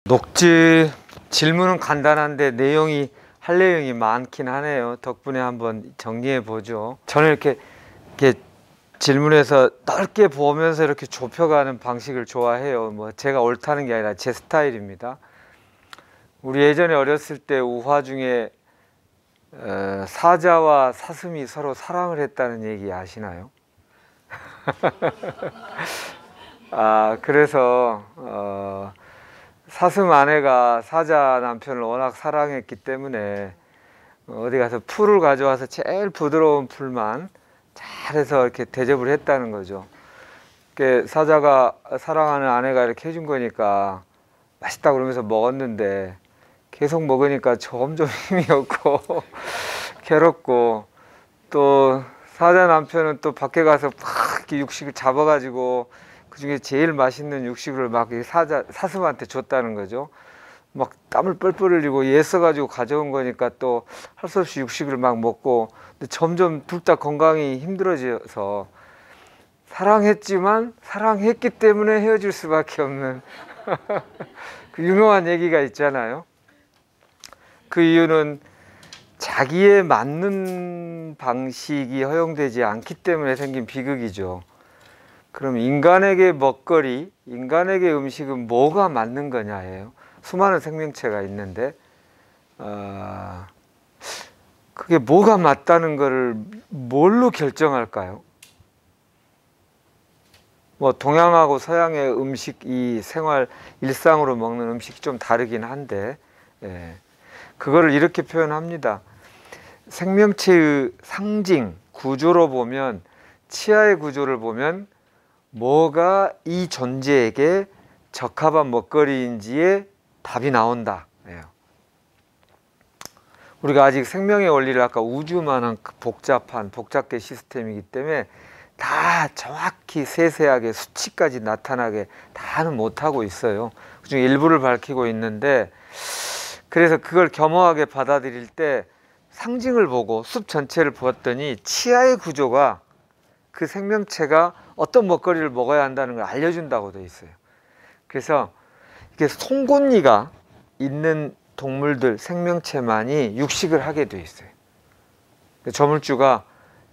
녹지 질문은 간단한데 할 내용이 많긴 하네요. 덕분에 한번 정리해 보죠. 저는 이렇게 질문에서 넓게 보면서 이렇게 좁혀가는 방식을 좋아해요. 뭐 제가 옳다는 게 아니라 제 스타일입니다. 우리 예전에 어렸을 때 우화 중에 사자와 사슴이 서로 사랑을 했다는 얘기 아시나요? 그래서 사슴 아내가 사자 남편을 워낙 사랑했기 때문에 어디 가서 풀을 가져와서 제일 부드러운 풀만 잘해서 이렇게 대접을 했다는 거죠. 사자가 사랑하는 아내가 이렇게 해준 거니까 맛있다 그러면서 먹었는데 계속 먹으니까 점점 힘이 없고 괴롭고, 또 사자 남편은 또 밖에 가서 막 이렇게 육식을 잡아가지고 그 중에 제일 맛있는 육식을 막 사슴한테 줬다는 거죠. 막 땀을 뻘뻘 흘리고 애써가지고 가져온 거니까 또 할 수 없이 육식을 막 먹고, 근데 점점 둘 다 건강이 힘들어져서 사랑했지만 사랑했기 때문에 헤어질 수밖에 없는 그 유명한 얘기가 있잖아요. 그 이유는 자기에 맞는 방식이 허용되지 않기 때문에 생긴 비극이죠. 그럼 인간에게 먹거리, 인간에게 음식은 뭐가 맞는 거냐예요. 수많은 생명체가 있는데 그게 뭐가 맞다는 거를 뭘로 결정할까요? 뭐 동양하고 서양의 음식, 생활 일상으로 먹는 음식이 좀 다르긴 한데, 그거를 이렇게 표현합니다. 생명체의 상징 구조로 보면, 치아의 구조를 보면 뭐가 이 존재에게 적합한 먹거리인지에 답이 나온다. 우리가 아직 생명의 원리를 아까 우주만한 복잡계 시스템이기 때문에 다 정확히 세세하게 수치까지 나타나게 다는 못하고 있어요. 그중에 일부를 밝히고 있는데, 그래서 그걸 겸허하게 받아들일 때 상징을 보고 숲 전체를 보았더니 치아의 구조가 그 생명체가 어떤 먹거리를 먹어야 한다는 걸 알려준다고 되어 있어요. 그래서 이게 송곳니가 있는 동물들, 생명체만이 육식을 하게 되어 있어요. 저물주가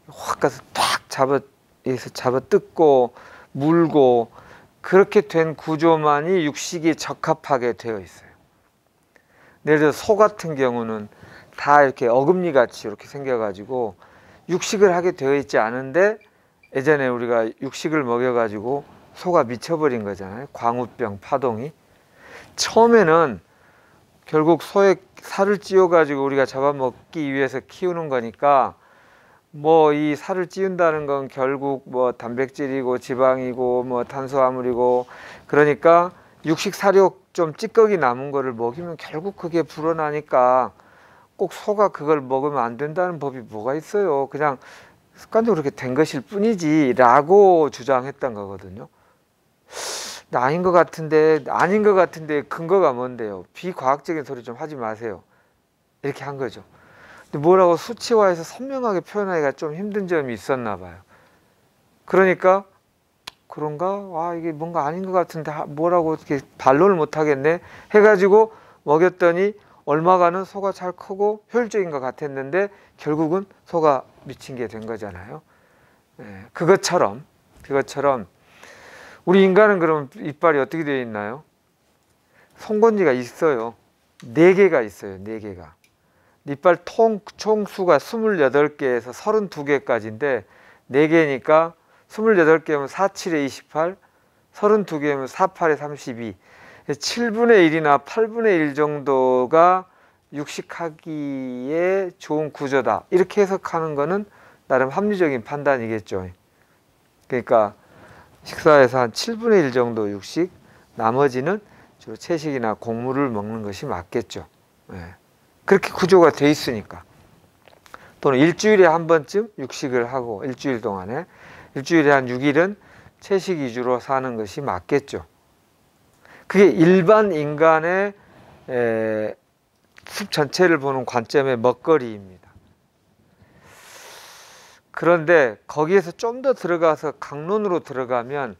확 가서 탁 잡아 뜯고 물고 그렇게 된 구조만이 육식에 적합하게 되어 있어요. 예를 들어 소 같은 경우는 다 이렇게 어금니 같이 이렇게 생겨가지고 육식을 하게 되어 있지 않은데, 예전에 우리가 육식을 먹여가지고 소가 미쳐버린 거잖아요. 광우병 파동이. 처음에는 결국 소의 살을 찌워가지고 우리가 잡아먹기 위해서 키우는 거니까, 뭐 이 살을 찌운다는 건 결국 뭐 단백질이고 지방이고 뭐 탄수화물이고, 그러니까 육식 사료 좀 찌꺼기 남은 거를 먹이면 결국 그게 불어나니까 꼭 소가 그걸 먹으면 안 된다는 법이 뭐가 있어요. 그냥 습관적으로 그렇게 된 것일 뿐이지 라고 주장했던 거거든요. 아닌 것 같은데 근거가 뭔데요? 비과학적인 소리 좀 하지 마세요. 이렇게 한 거죠. 근데 뭐라고 수치화해서 선명하게 표현하기가 좀 힘든 점이 있었나 봐요. 그러니까 그런가? 이게 뭔가 아닌 것 같은데 뭐라고 이렇게 반론을 못 하겠네 해가지고 먹였더니 얼마간은 소가 잘 크고 효율적인 것 같았는데 결국은 소가 미친 게 된 거잖아요. 그것처럼 우리 인간은 그럼 이빨이 어떻게 되어 있나요? 송곳니가 있어요. 4개가 있어요. 4개가. 이빨 총수가 28개에서 32개까지인데 4개니까 28개면 4, 7에 28, 32개면 4, 8에 32, 7분의 1이나 8분의 1 정도가 육식하기에 좋은 구조다. 이렇게 해석하는 거는 나름 합리적인 판단이겠죠. 그러니까 식사에서 한 7분의 1 정도 육식, 나머지는 주로 채식이나 곡물을 먹는 것이 맞겠죠. 그렇게 구조가 돼 있으니까. 또는 일주일에 한 번쯤 육식을 하고, 일주일 동안에 일주일에 한 6일은 채식 위주로 사는 것이 맞겠죠. 그게 일반 인간의 숲 전체를 보는 관점의 먹거리입니다. 그런데 거기에서 좀 더 들어가서 강론으로 들어가면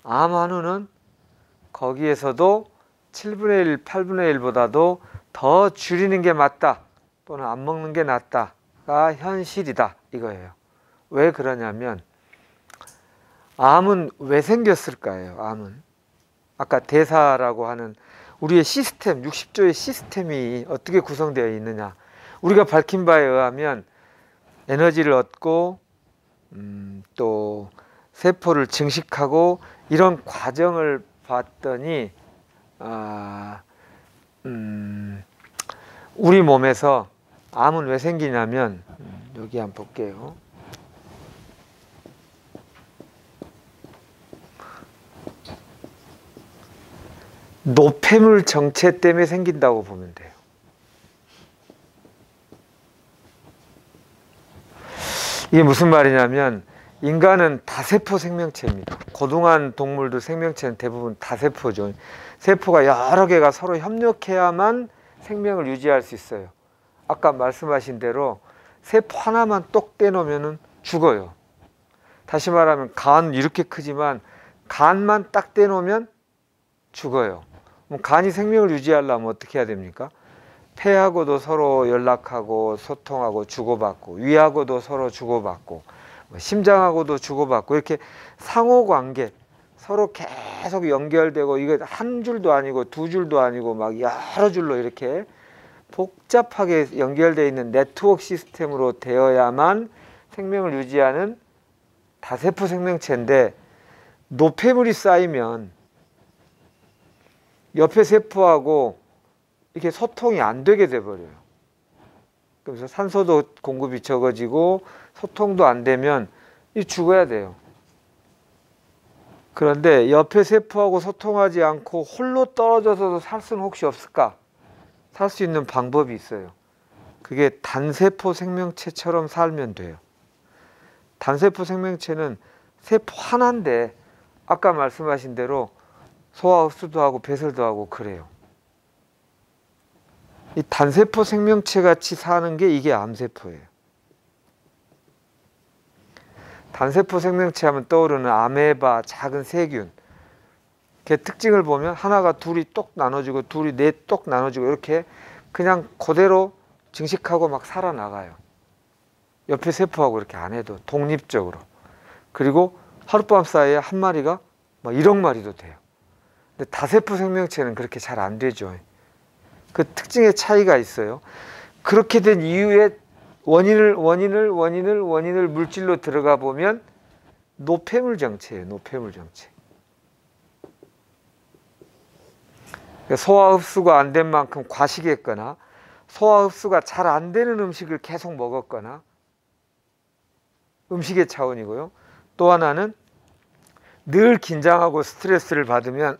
암 한우는 거기에서도 7분의 1, 8분의 1보다도 더 줄이는 게 맞다 또는 안 먹는 게 낫다가 현실이다 이거예요. 왜 그러냐면 암은 왜 생겼을까요? 암은 아까 대사라고 하는 우리의 시스템, 60조의 시스템이 어떻게 구성되어 있느냐. 우리가 밝힌 바에 의하면 에너지를 얻고 또 세포를 증식하고 이런 과정을 봤더니 우리 몸에서 암은 왜 생기냐면 여기 한번 볼게요. 노폐물 정체 때문에 생긴다고 보면 돼요. 이게 무슨 말이냐면 인간은 다세포 생명체입니다. 고등한 동물들 생명체는 대부분 다세포죠. 세포가 여러 개가 서로 협력해야만 생명을 유지할 수 있어요. 아까 말씀하신 대로 세포 하나만 똑 떼놓으면 죽어요. 다시 말하면 간 이렇게 크지만 간만 딱 떼놓으면 죽어요. 그럼 간이 생명을 유지하려면 어떻게 해야 됩니까? 폐하고도 서로 연락하고 소통하고 주고받고, 위하고도 서로 주고받고, 심장하고도 주고받고, 이렇게 상호관계 서로 계속 연결되고, 이거 한 줄도 아니고 두 줄도 아니고 막 여러 줄로 이렇게 복잡하게 연결되어 있는 네트워크 시스템으로 되어야만 생명을 유지하는 다세포 생명체인데, 노폐물이 쌓이면 옆에 세포하고 이렇게 소통이 안 되게 돼버려요. 그래서 산소도 공급이 적어지고 소통도 안 되면 죽어야 돼요. 그런데 옆에 세포하고 소통하지 않고 홀로 떨어져서도 살 수는 혹시 없을까? 살 수 있는 방법이 있어요. 그게 단세포 생명체처럼 살면 돼요. 단세포 생명체는 세포 하나인데 아까 말씀하신 대로 소화 흡수도 하고 배설도 하고 그래요. 이 단세포 생명체 같이 사는 게 이게 암세포예요. 단세포 생명체 하면 떠오르는 아메바, 작은 세균. 걔 특징을 보면 하나가 둘이 똑 나눠지고 둘이 넷 똑 나눠지고 이렇게 그냥 그대로 증식하고 막 살아나가요. 옆에 세포하고 이렇게 안 해도 독립적으로. 그리고 하룻밤 사이에 한 마리가 막 1억 마리도 돼요. 근데 다세포 생명체는 그렇게 잘 안 되죠. 그 특징의 차이가 있어요. 그렇게 된 이유의 원인을 물질로 들어가 보면 노폐물 정체예요. 노폐물 정체. 소화 흡수가 안 된 만큼 과식했거나 소화 흡수가 잘 안 되는 음식을 계속 먹었거나 음식의 차원이고요. 또 하나는 늘 긴장하고 스트레스를 받으면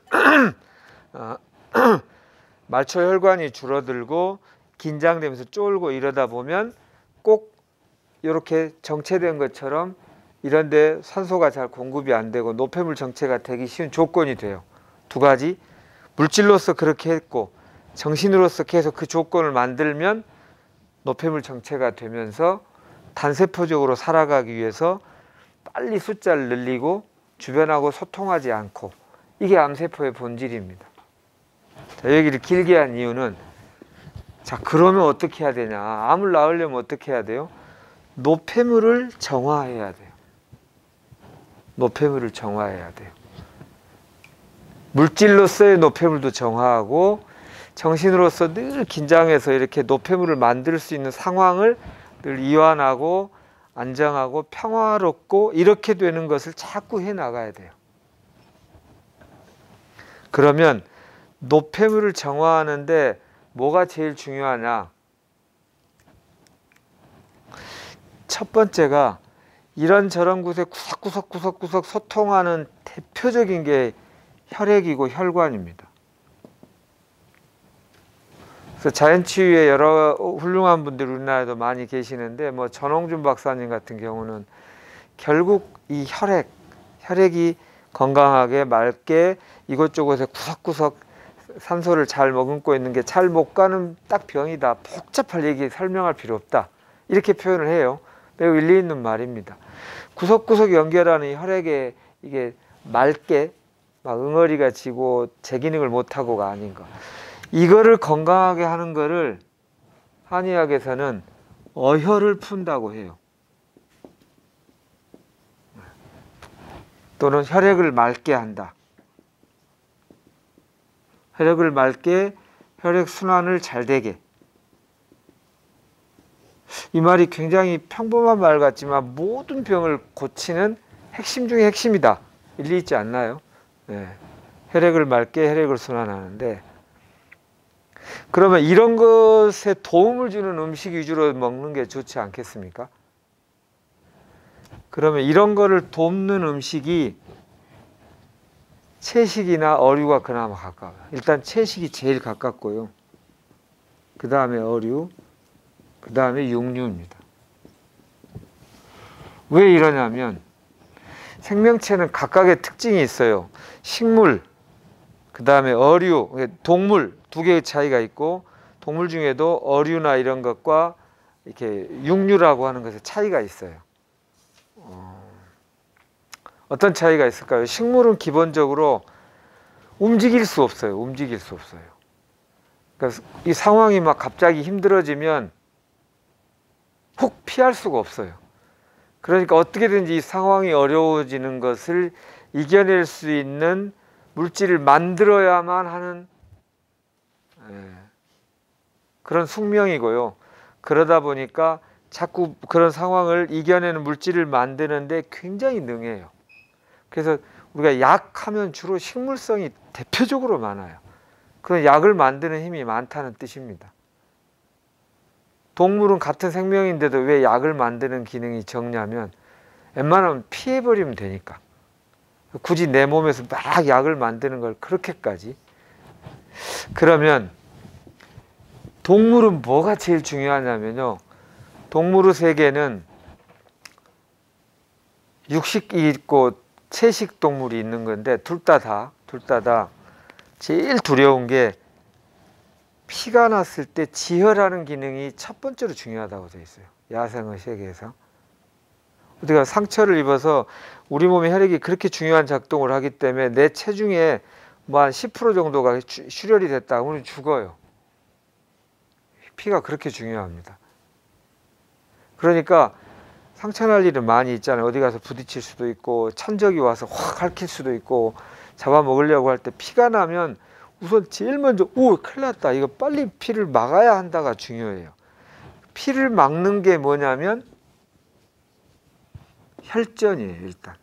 말초 혈관이 줄어들고 긴장되면서 쫄고 이러다 보면 꼭 이렇게 정체된 것처럼 이런데 산소가 잘 공급이 안 되고 노폐물 정체가 되기 쉬운 조건이 돼요. 두 가지, 물질로서 그렇게 했고 정신으로서 계속 그 조건을 만들면 노폐물 정체가 되면서 단세포적으로 살아가기 위해서 빨리 숫자를 늘리고 주변하고 소통하지 않고, 이게 암세포의 본질입니다. 자, 여기를 길게 한 이유는, 자, 그러면 어떻게 해야 되냐? 암을 낳으려면 어떻게 해야 돼요? 노폐물을 정화해야 돼요. 노폐물을 정화해야 돼요. 물질로서의 노폐물도 정화하고 정신으로서 늘 긴장해서 이렇게 노폐물을 만들 수 있는 상황을 늘 이완하고 안정하고 평화롭고 이렇게 되는 것을 자꾸 해 나가야 돼요. 그러면 노폐물을 정화하는데 뭐가 제일 중요하냐? 첫 번째가 이런저런 곳에 구석구석 소통하는 대표적인 게 혈액이고 혈관입니다. 그래서 자연치유에 여러 훌륭한 분들이 우리나라에도 많이 계시는데, 뭐 전홍준 박사님 같은 경우는 결국 이 혈액이 건강하게 맑게 이곳저곳에 구석구석 산소를 잘 머금고 있는 게 잘 못 가는 딱 병이다. 복잡할 얘기 설명할 필요 없다. 이렇게 표현을 해요. 매우 일리 있는 말입니다. 구석구석 연결하는 이 혈액에 이게 맑게 막 응어리가 지고 제 기능을 못하고가 아닌 거. 이거를 건강하게 하는 거를 한의학에서는 어혈을 푼다고 해요. 또는 혈액을 맑게 한다. 혈액을 맑게, 혈액 순환을 잘 되게. 이 말이 굉장히 평범한 말 같지만 모든 병을 고치는 핵심 중에 핵심이다. 일리 있지 않나요? 네. 혈액을 맑게, 혈액을 순환하는데, 그러면 이런 것에 도움을 주는 음식 위주로 먹는 게 좋지 않겠습니까? 그러면 이런 거를 돕는 음식이 채식이나 어류가 그나마 가까워요. 일단 채식이 제일 가깝고요. 그 다음에 어류, 그 다음에 육류입니다. 왜 이러냐면 생명체는 각각의 특징이 있어요. 식물, 그 다음에 어류, 동물 두 개의 차이가 있고, 동물 중에도 어류나 이런 것과 이렇게 육류라고 하는 것에 차이가 있어요. 어떤 차이가 있을까요? 식물은 기본적으로 움직일 수 없어요. 움직일 수 없어요. 그러니까 이 상황이 막 갑자기 힘들어지면 훅 피할 수가 없어요. 그러니까 어떻게든지 이 상황이 어려워지는 것을 이겨낼 수 있는 물질을 만들어야만 하는 그런 숙명이고요. 그러다 보니까 자꾸 그런 상황을 이겨내는 물질을 만드는데 굉장히 능해요. 그래서 우리가 약하면 주로 식물성이 대표적으로 많아요. 그런 약을 만드는 힘이 많다는 뜻입니다. 동물은 같은 생명인데도 왜 약을 만드는 기능이 적냐면 웬만하면 피해버리면 되니까. 굳이 내 몸에서 막 약을 만드는 걸 그렇게까지. 그러면 동물은 뭐가 제일 중요하냐면요. 동물의 세계는 육식이 있고 채식 동물이 있는 건데 둘 다 제일 두려운 게 피가 났을 때 지혈하는 기능이 첫 번째로 중요하다고 되어 있어요. 야생의 세계에서. 우리가 상처를 입어서 우리 몸의 혈액이 그렇게 중요한 작동을 하기 때문에 내 체중에 뭐 한 10% 정도가 출혈이 됐다. 우리는 죽어요. 피가 그렇게 중요합니다. 그러니까 상처날 일은 많이 있잖아요. 어디 가서 부딪힐 수도 있고 천적이 와서 확 핥힐 수도 있고 잡아먹으려고 할 때 피가 나면 우선 제일 먼저 큰일 났다. 이거 빨리 피를 막아야 한다가 중요해요. 피를 막는 게 뭐냐면 혈전이에요. 일단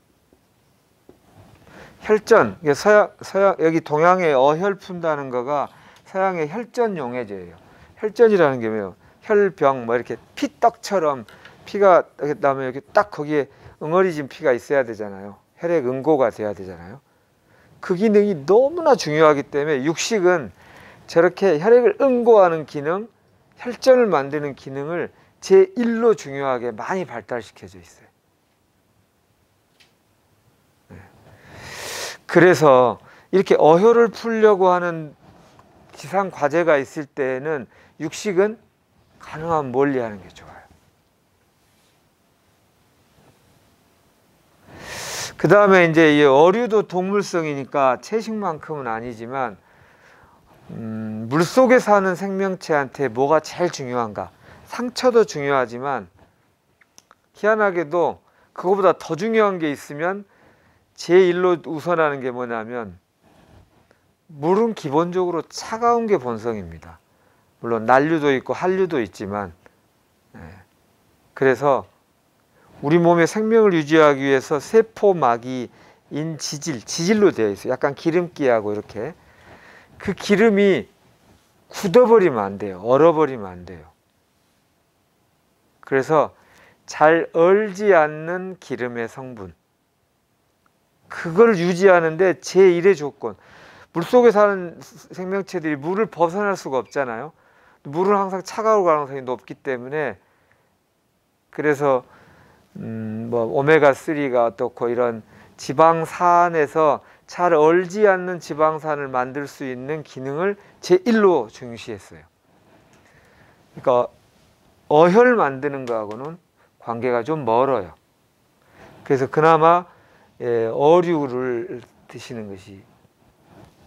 혈전. 서양 여기 동양의 어혈 푼다는 거가 서양의 혈전 용해제예요. 혈전이라는 게 뭐예요? 혈병 뭐 이렇게 피떡처럼 피가 나면 이렇게 딱 거기에 응어리진 피가 있어야 되잖아요. 혈액 응고가 돼야 되잖아요. 그 기능이 너무나 중요하기 때문에 육식은 저렇게 혈액을 응고하는 기능, 혈전을 만드는 기능을 제1로 중요하게 많이 발달시켜져 있어요. 그래서 이렇게 어혈을 풀려고 하는 지상 과제가 있을 때는 육식은 가능하면 멀리 하는 게 좋아요. 그 다음에 이제 이 어류도 동물성이니까 채식만큼은 아니지만 물속에 사는 생명체한테 뭐가 제일 중요한가? 상처도 중요하지만 희한하게도 그거보다 더 중요한 게 있으면 제1로 우선하는 게 뭐냐면 물은 기본적으로 차가운 게 본성입니다. 물론 난류도 있고 한류도 있지만 그래서 우리 몸의 생명을 유지하기 위해서 세포막이 지질로 되어 있어요. 약간 기름기하고 이렇게. 그 기름이 굳어버리면 안 돼요. 얼어버리면 안 돼요. 그래서 잘 얼지 않는 기름의 성분. 그걸 유지하는데 제1의 조건. 물속에 사는 생명체들이 물을 벗어날 수가 없잖아요. 물은 항상 차가울 가능성이 높기 때문에 그래서 뭐 오메가3가 어떻고 이런 지방산에서 잘 얼지 않는 지방산을 만들 수 있는 기능을 제1로 중시했어요. 그러니까 어혈 만드는 거하고는 관계가 좀 멀어요. 그래서 그나마 어류를 드시는 것이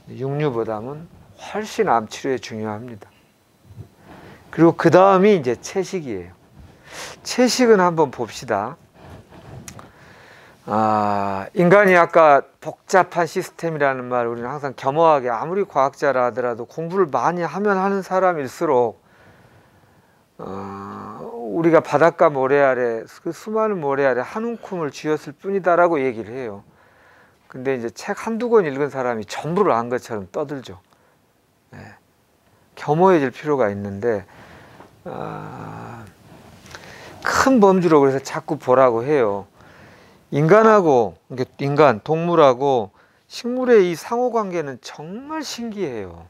육류보다는 훨씬 암 치료에 중요합니다. 그리고 그 다음이 이제 채식이에요. 채식은 한번 봅시다. 인간이 아까 복잡한 시스템이라는 말 우리는 항상 겸허하게, 아무리 과학자라 하더라도 공부를 많이 하면 하는 사람일수록 우리가 바닷가 모래 아래, 그 수많은 모래 아래 한 움큼을 쥐었을 뿐이다라고 얘기를 해요. 근데 이제 책 한두 권 읽은 사람이 전부를 안 것처럼 떠들죠. 네. 겸허해질 필요가 있는데 큰 범주로 그래서 자꾸 보라고 해요. 인간하고, 인간, 동물하고 식물의 이 상호관계는 정말 신기해요.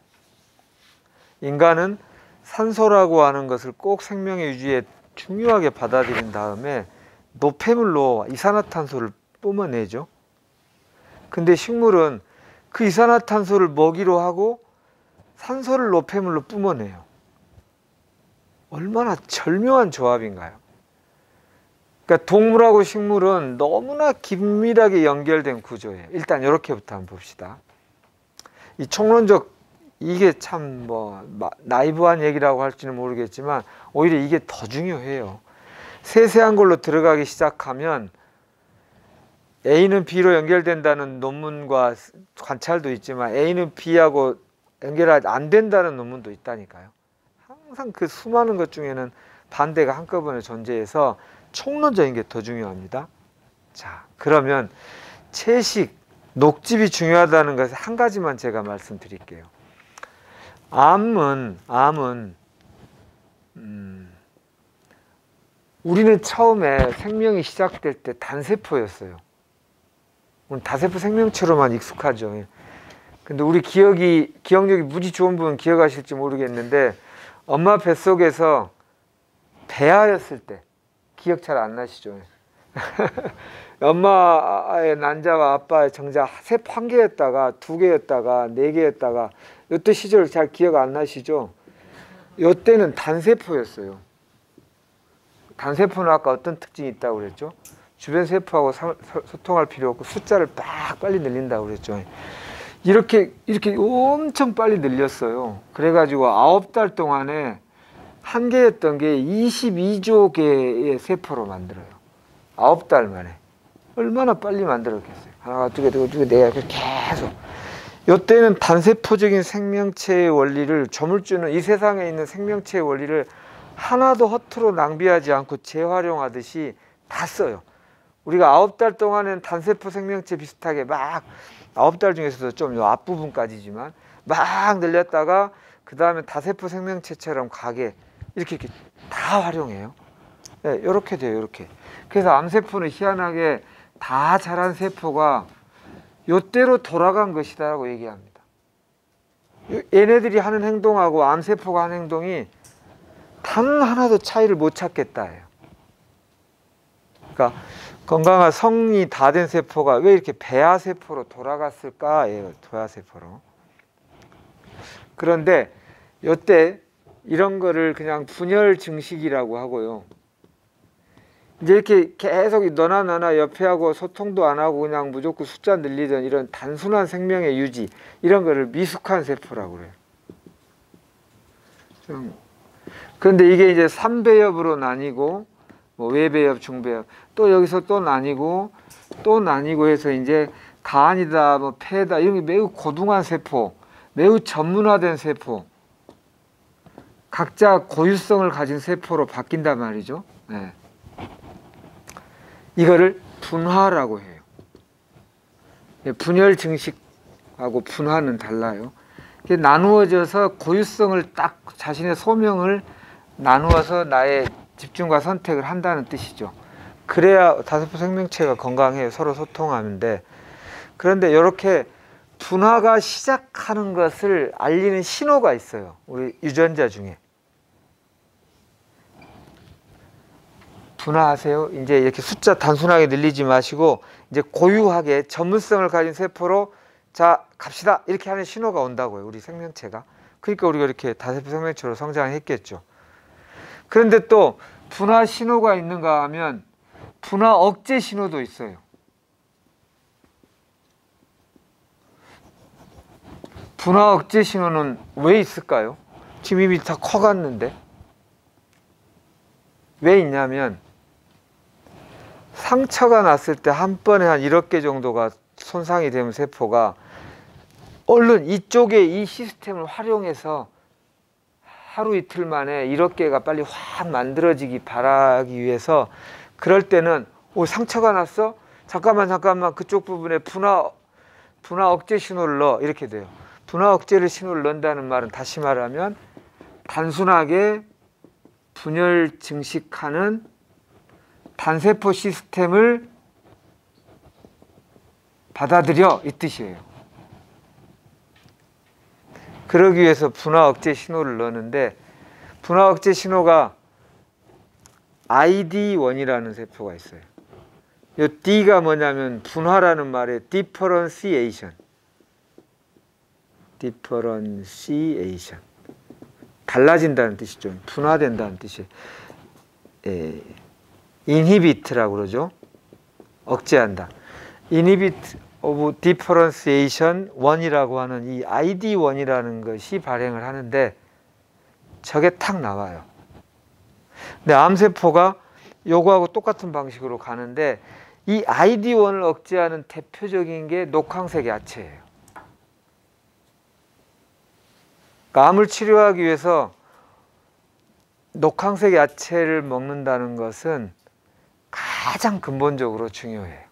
인간은 산소라고 하는 것을 꼭 생명의 유지에 중요하게 받아들인 다음에 노폐물로 이산화탄소를 뿜어내죠. 근데 식물은 그 이산화탄소를 먹이로 하고 산소를 노폐물로 뿜어내요. 얼마나 절묘한 조합인가요? 그러니까 동물하고 식물은 너무나 긴밀하게 연결된 구조예요. 일단 이렇게부터 한번 봅시다. 이 총론적, 이게 참 나이브한 얘기라고 할지는 모르겠지만 오히려 이게 더 중요해요. 세세한 걸로 들어가기 시작하면 A는 B로 연결된다는 논문과 관찰도 있지만 A는 B하고 연결이 안 된다는 논문도 있다니까요. 항상 그 수많은 것 중에는 반대가 한꺼번에 존재해서 총론적인 게 더 중요합니다. 자, 그러면 채식, 녹즙이 중요하다는 것을 한 가지만 제가 말씀드릴게요. 암은 우리는 처음에 생명이 시작될 때 단세포였어요. 우리는 다세포 생명체로만 익숙하죠. 근데 우리 기억력이 무지 좋은 분은 기억하실지 모르겠는데 엄마 뱃속에서 배아였을 때 기억 잘 안 나시죠? 엄마의 난자와 아빠의 정자 세포 한 개였다가 두 개였다가 네 개였다가 이때 시절 잘 기억 안 나시죠? 이때는 단세포였어요. 단세포는 아까 어떤 특징이 있다고 그랬죠? 주변 세포하고 소통할 필요 없고 숫자를 막 빨리 늘린다고 그랬죠. 이렇게 엄청 빨리 늘렸어요. 그래가지고 9달 동안에 한 개였던 게 22조 개의 세포로 만들어요. 9달 만에. 얼마나 빨리 만들었겠어요. 하나, 두 개, 네 개, 계속. 이때는 단세포적인 생명체의 원리를, 저물주는 이 세상에 있는 생명체의 원리를 하나도 허투루 낭비하지 않고 재활용하듯이 다 써요. 우리가 9달 동안은 단세포 생명체 비슷하게 막 9달 중에서도 좀 요 앞부분까지지만 막 늘렸다가 그 다음에 다세포 생명체처럼 가게 이렇게 다 활용해요. 네, 이렇게 돼요. 이렇게. 그래서 암세포는 희한하게 다 자란 세포가 요때로 돌아간 것이다라고 얘기합니다. 얘네들이 하는 행동하고 암세포가 하는 행동이 단 하나도 차이를 못 찾겠다예요. 그러니까 건강한 성이 다 된 세포가 왜 이렇게 배아세포로 돌아갔을까예요. 배아세포로. 그런데 요때 이런 거를 그냥 분열 증식이라고 하고요. 이제 이렇게 계속 너나 옆에 하고 소통도 안 하고 그냥 무조건 숫자 늘리던 이런 단순한 생명의 유지, 이런 거를 미숙한 세포라고 그래요. 그런데 이게 이제 3배엽으로 나뉘고 외배엽, 중배엽, 또 여기서 또 나뉘고 해서 이제 간이다, 폐다, 이런 게 매우 고등한 세포, 매우 전문화된 세포, 각자 고유성을 가진 세포로 바뀐단 말이죠. 네. 이거를 분화라고 해요. 분열 증식하고 분화는 달라요. 나누어져서 고유성을 딱 자신의 소명을 나누어서 나의 집중과 선택을 한다는 뜻이죠. 그래야 다세포 생명체가 건강해요. 서로 소통하는데. 그런데 이렇게 분화가 시작하는 것을 알리는 신호가 있어요. 우리 유전자 중에. 분화하세요. 이제 이렇게 숫자 단순하게 늘리지 마시고 이제 고유하게 전문성을 가진 세포로 자 갑시다 이렇게 하는 신호가 온다고요. 우리 생명체가. 그러니까 우리가 이렇게 다세포 생명체로 성장했겠죠. 그런데 또 분화 신호가 있는가 하면 분화 억제 신호도 있어요. 분화 억제 신호는 왜 있을까요? 지금 이미 다 커갔는데. 왜 있냐면 상처가 났을 때 한 번에 한 1억 개 정도가 손상이 되면 세포가 얼른 이쪽에 이 시스템을 활용해서 하루 이틀 만에 1억 개가 빨리 확 만들어지기 바라기 위해서, 그럴 때는 상처가 났어? 잠깐만 그쪽 부분에 분화 억제 신호를 넣어, 이렇게 돼요. 분화 억제를 신호를 넣는다는 말은, 다시 말하면 단순하게 분열 증식하는 단세포 시스템을 받아들여, 이 뜻이에요. 그러기 위해서 분화 억제 신호를 넣는데, 분화 억제 신호가 ID1이라는 세포가 있어요. 이 D가 뭐냐면 분화라는 말에 differentiation. 달라진다는 뜻이죠. 분화된다는 뜻이에요. inhibit라고 그러죠. 억제한다. inhibit of differentiation 1이라고 하는 이 ID1이라는 것이 발행을 하는데, 저게 탁 나와요. 근데 암세포가 요거하고 똑같은 방식으로 가는데, 이 ID1을 억제하는 대표적인 게 녹황색 야채예요. 그러니까 암을 치료하기 위해서 녹황색 야채를 먹는다는 것은 가장 근본적으로 중요해요.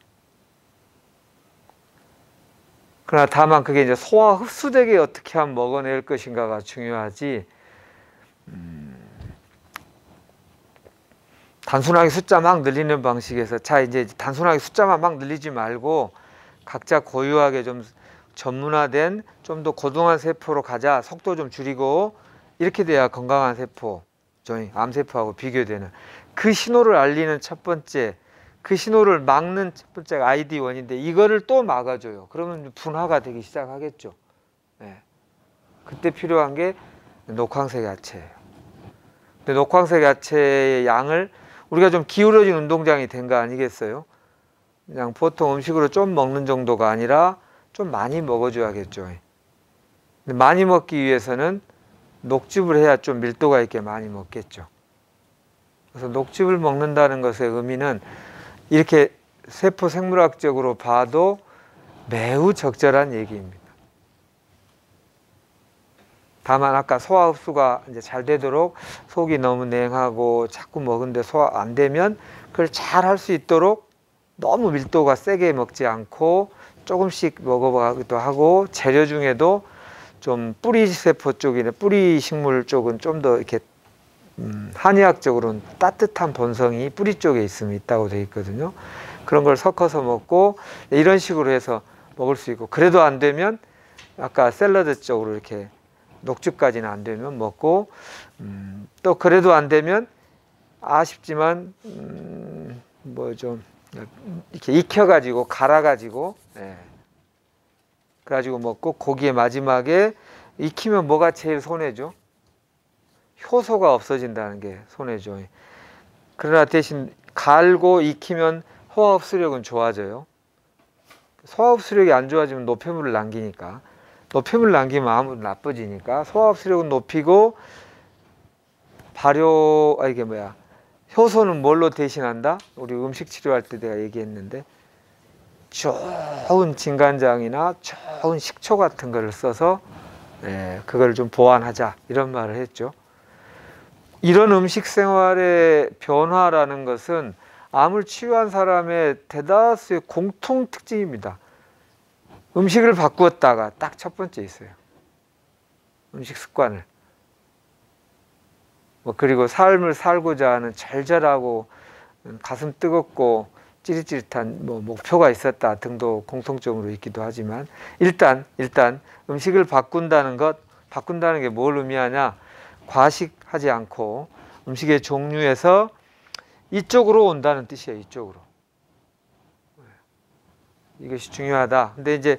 그러나 다만 그게 이제 소화 흡수되게 어떻게 하면 먹어낼 것인가가 중요하지, 단순하게 숫자 막 늘리는 방식에서, 자 이제 단순하게 숫자만 막 늘리지 말고 각자 고유하게 좀 전문화된 좀 더 고등한 세포로 가자, 속도 좀 줄이고, 이렇게 돼야 건강한 세포, 암세포하고 비교되는 그 신호를 알리는 첫 번째, 그 신호를 막는 첫 번째가 ID1인데, 이거를 또 막아줘요. 그러면 분화가 되기 시작하겠죠. 네. 그때 필요한 게 녹황색 야채예요. 근데 녹황색 야채의 양을 우리가 좀 기울어진 운동장이 된 거 아니겠어요? 그냥 보통 음식으로 좀 먹는 정도가 아니라 좀 많이 먹어줘야겠죠. 근데 많이 먹기 위해서는 녹즙을 해야 좀 밀도가 있게 많이 먹겠죠. 그래서 녹즙을 먹는다는 것의 의미는 이렇게 세포 생물학적으로 봐도 매우 적절한 얘기입니다. 다만 아까 소화 흡수가 이제 잘 되도록, 속이 너무 냉하고 자꾸 먹은데 소화 안 되면 그걸 잘 할 수 있도록 너무 밀도가 세게 먹지 않고 조금씩 먹어보기도 하고, 재료 중에도 좀 뿌리 세포 쪽이나 뿌리 식물 쪽은 좀 더 이렇게 한의학적으로는 따뜻한 본성이 뿌리 쪽에 있다고 되어 있거든요. 그런 걸 섞어서 먹고, 이런 식으로 해서 먹을 수 있고, 그래도 안 되면 아까 샐러드 쪽으로 이렇게 녹즙까지는 안 되면 먹고, 또 그래도 안 되면 아쉽지만 뭐 좀 이렇게 익혀가지고 갈아가지고, 그래가지고 먹고, 고기의 마지막에 익히면 뭐가 제일 손해죠? 효소가 없어진다는 게 손해죠. 그러나 대신 갈고 익히면 소화 흡수력은 좋아져요. 소화 흡수력이 안 좋아지면 노폐물을 남기니까, 노폐물 남기면 아무도 나빠지니까 소화 흡수력은 높이고, 효소는 뭘로 대신한다? 우리 음식 치료할 때 내가 얘기했는데, 좋은 진간장이나 좋은 식초 같은 거를 써서 그걸 좀 보완하자, 이런 말을 했죠. 이런 음식 생활의 변화라는 것은 암을 치유한 사람의 대다수의 공통 특징입니다. 음식을 바꾸었다가 딱 첫 번째 있어요. 음식 습관을. 그리고 삶을 살고자 하는 절절하고 가슴 뜨겁고 찌릿찌릿한 목표가 있었다 등도 공통점으로 있기도 하지만, 일단 음식을 바꾼다는 게 뭘 의미하냐? 과식하지 않고 음식의 종류에서 이쪽으로 온다는 뜻이에요. 이쪽으로. 이것이 중요하다. 근데 이제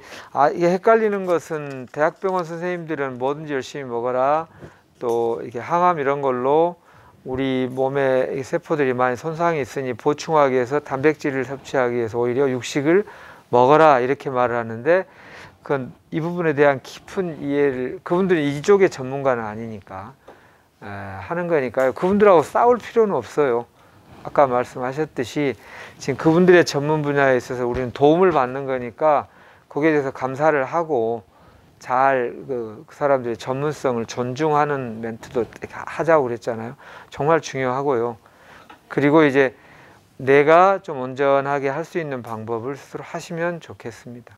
이게 헷갈리는 것은, 대학병원 선생님들은 뭐든지 열심히 먹어라, 또 이렇게 항암 이런 걸로 우리 몸에 세포들이 많이 손상이 있으니 보충하기 위해서 단백질을 섭취하기 위해서 오히려 육식을 먹어라, 이렇게 말을 하는데, 그건 이 부분에 대한 깊은 이해를, 그분들이 이쪽의 전문가는 아니니까 하는 거니까요. 그분들하고 싸울 필요는 없어요. 아까 말씀하셨듯이 지금 그분들의 전문 분야에 있어서 우리는 도움을 받는 거니까 거기에 대해서 감사를 하고 잘 그 사람들의 전문성을 존중하는 멘트도 하자고 그랬잖아요. 정말 중요하고요. 그리고 이제 내가 좀 온전하게 할 수 있는 방법을 스스로 하시면 좋겠습니다.